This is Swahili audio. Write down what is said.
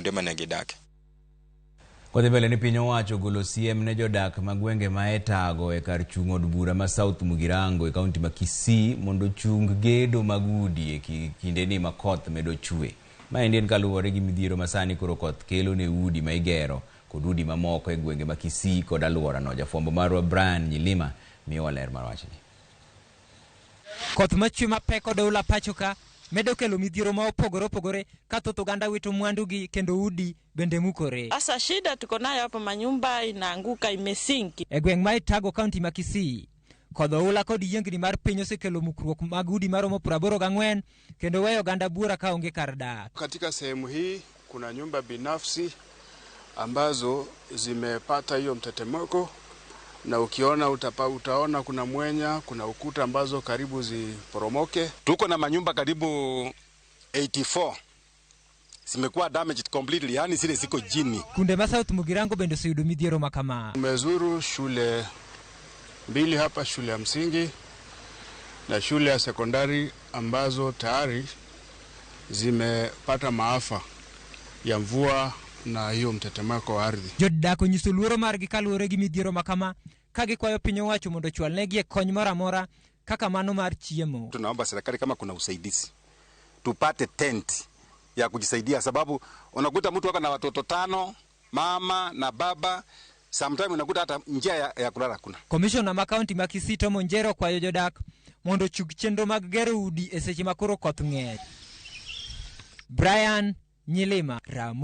kuonde mane gidake. Kodhi mbele ni piny owacho golo siem ne jodak magwenge maetago e kar chung od bura ma South Mugirango e kaunti ma Kisii mondo chung gedo magudi e kinde ni makoth medo chue. Maendi en kaluwore gi midhiero masani koro koth kelo ne udi ma igero kod udi mamoko e gwenge ma Kisii kod alwora no. Jafwambo marwa Brian Nyilima miyo ler mar wachni. Koth machwe mapek odola pachoka medo kelo midhiero ma opogore ka thoth oganda wito mwandugi kendo udi bende mukore. Asa shida tuko nayo hapa, manyumba inaanguka imesinki. E gweng' ma Itago kaunti ma Kisii, kodho ula kod yiengni mar piny osekelo mukruok mag udi maromo 84 kendo weyo oganda buora ka onge kar dak. Katika sehemu hii kuna nyumba binafsi ambazo zimepata hiyo mtetemeko, na ukiona utaona kuna mwenya, kuna ukuta ambazo karibu ziporomoke. Tuko na manyumba karibu 84 zimekuwa damaged completely, yani zile ziko jini. Kunde ma South Mugirango bende suyudo midhiero makama. Tumezuru shule 2 hapa, shule ya msingi na shule ya sekondari ambazo tayari zimepata maafa ya mvua na hiyo mtetemeko wa ardhi. Jodak onyiso luoro margi kaluwore gi midhiero makama ka gikwayo piny owacho mondo chwalnegi kony moro amora kaka mano mar chiemo. Tunaomba serikali kama kuna usaidizi tupate tent ya kujisaidia, sababu unakuta mtu wako na watoto 5, mama na baba, sometimes unakuta hata njia ya kulala kuna. Commissioner ma kaunti ma Kisii Tom Onjero kwayo jodak mondo chug chenro mag gero udi e seche makoro koth ng'eny. Brian Nyilima, Ramo.